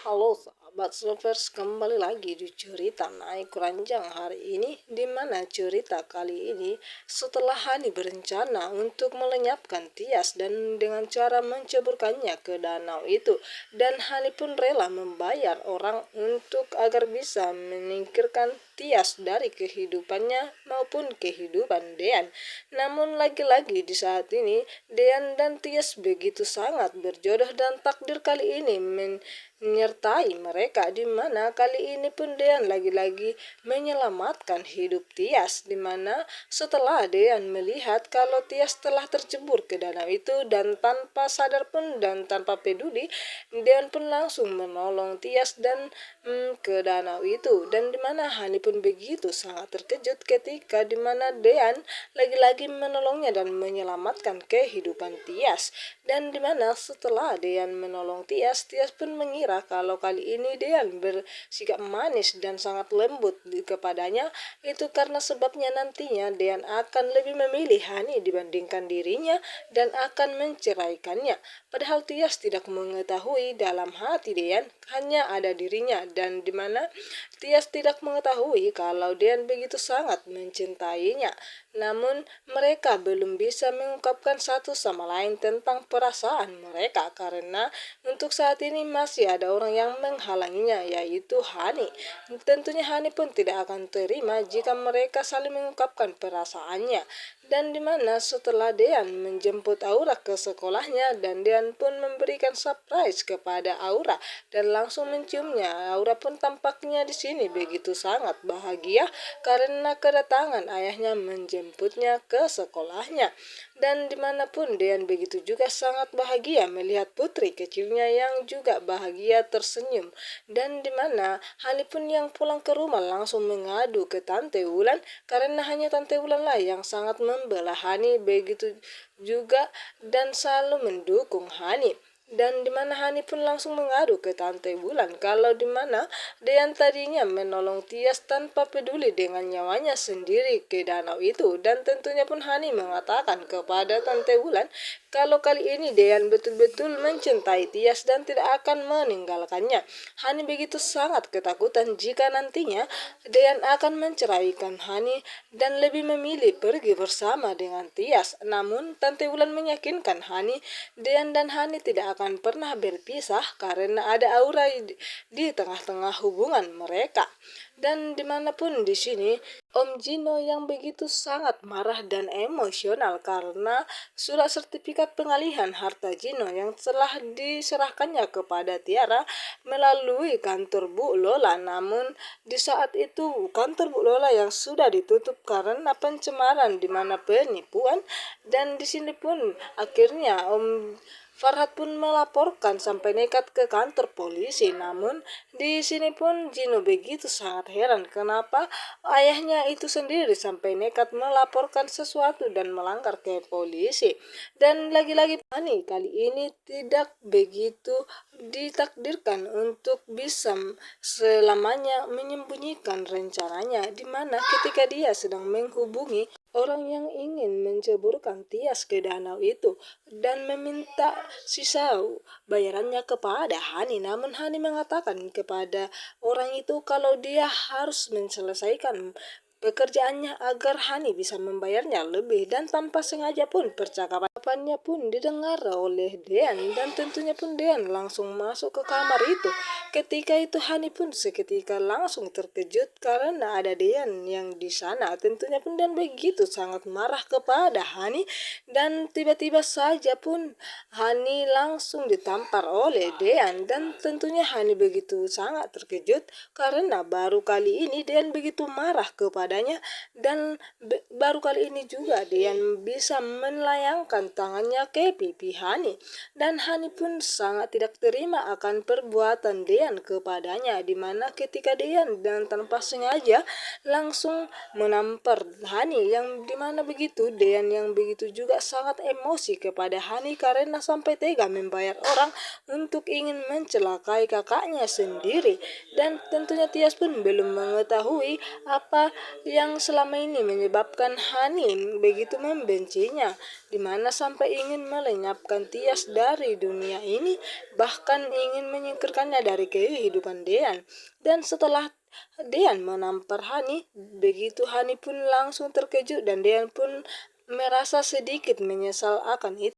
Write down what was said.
Halo sahabat lovers, kembali lagi di cerita naik ranjang hari ini, di mana cerita kali ini setelah Hani berencana untuk melenyapkan Tias dan dengan cara menceburkannya ke danau itu, dan Hani pun rela membayar orang untuk agar bisa menyingkirkan Tias dari kehidupannya maupun kehidupan Dean. Namun lagi-lagi di saat ini Dean dan Tias begitu sangat berjodoh dan takdir kali ini menyertai mereka, di mana kali ini pun Dean lagi-lagi menyelamatkan hidup Tias, di mana setelah Dean melihat kalau Tias telah tercebur ke danau itu dan tanpa sadar pun dan tanpa peduli, Dean pun langsung menolong Tias dan ke danau itu, dan di mana Hani pun begitu sangat terkejut ketika di mana Dean lagi-lagi menolongnya dan menyelamatkan kehidupan Tias, dan di mana setelah Dean menolong Tias, Tias pun mengira kalau kali ini Dean bersikap manis dan sangat lembut kepadanya, itu karena sebabnya nantinya Dean akan lebih memilih Hani dibandingkan dirinya dan akan menceraikannya. Padahal Tias tidak mengetahui dalam hati Dean hanya ada dirinya, dan dimana Tias tidak mengetahui kalau Dean begitu sangat mencintainya. Namun mereka belum bisa mengungkapkan satu sama lain tentang perasaan mereka karena untuk saat ini masih ada orang yang menghalanginya, yaitu Hani. Tentunya Hani pun tidak akan terima jika mereka saling mengungkapkan perasaannya. Dan dimana setelah Dean menjemput Aura ke sekolahnya, dan Dean pun memberikan surprise kepada Aura dan langsung menciumnya, Aura pun tampaknya di sini begitu sangat bahagia karena kedatangan ayahnya menjemputnya ke sekolahnya. Dan dimanapun Dean begitu juga sangat bahagia melihat putri kecilnya yang juga bahagia tersenyum, dan dimana Hani pun yang pulang ke rumah langsung mengadu ke Tante Wulan karena hanya Tante Wulan lah yang sangat membela Hani begitu juga dan selalu mendukung Hani. Dan dimana Hani pun langsung mengadu ke Tante Wulan kalau dimana Dean tadinya menolong Tias tanpa peduli dengan nyawanya sendiri ke danau itu, dan tentunya pun Hani mengatakan kepada Tante Wulan kalau kali ini Dean betul-betul mencintai Tias dan tidak akan meninggalkannya. Hani begitu sangat ketakutan jika nantinya Dean akan menceraikan Hani dan lebih memilih pergi bersama dengan Tias. Namun Tante Wulan meyakinkan Hani, Dean dan Hani tidak akan pernah berpisah karena ada Aura di tengah-tengah hubungan mereka. Dan dimanapun di sini Om Jino yang begitu sangat marah dan emosional karena surat sertifikat pengalihan harta Jino yang telah diserahkannya kepada Tiara melalui kantor Bu Lola. Namun di saat itu kantor Bu Lola yang sudah ditutup karena pencemaran di mana penipuan, dan di sini pun akhirnya Om Farhat pun melaporkan sampai nekat ke kantor polisi. Namun di sini pun Jino begitu sangat heran kenapa ayahnya itu sendiri sampai nekat melaporkan sesuatu dan melanggar ke polisi. Dan lagi-lagi Pani kali ini tidak begitu ditakdirkan untuk bisa selamanya menyembunyikan rencananya, di mana ketika dia sedang menghubungi orang yang ingin menceburkan Tias ke danau itu dan meminta sisa bayarannya kepada Hani. Namun Hani mengatakan kepada orang itu kalau dia harus menyelesaikan pekerjaannya agar Hani bisa membayarnya lebih, dan tanpa sengaja pun percakapannya pun didengar oleh Dean, dan tentunya pun Dean langsung masuk ke kamar itu. Ketika itu Hani pun seketika langsung terkejut karena ada Dean yang di sana. Tentunya pun Dean begitu sangat marah kepada Hani, dan tiba-tiba saja pun Hani langsung ditampar oleh Dean, dan tentunya Hani begitu sangat terkejut karena baru kali ini Dean begitu marah kepadanya, dan baru kali ini juga Dean bisa melayangkan tangannya ke pipi Hani, dan Hani pun sangat tidak terima akan perbuatan Dean kepadanya, dimana ketika Dean dan tanpa sengaja langsung menampar Hani, yang dimana begitu Dean yang begitu juga sangat emosi kepada Hani karena sampai tega membayar orang untuk ingin mencelakai kakaknya sendiri. Dan tentunya Tias pun belum mengetahui apa yang selama ini menyebabkan Hani begitu membencinya, dimana sampai ingin melenyapkan Tias dari dunia ini, bahkan ingin menyingkirkannya dari kehidupan Dean. Dan setelah Dean menampar Hani, begitu Hani pun langsung terkejut dan Dean pun merasa sedikit menyesal akan itu.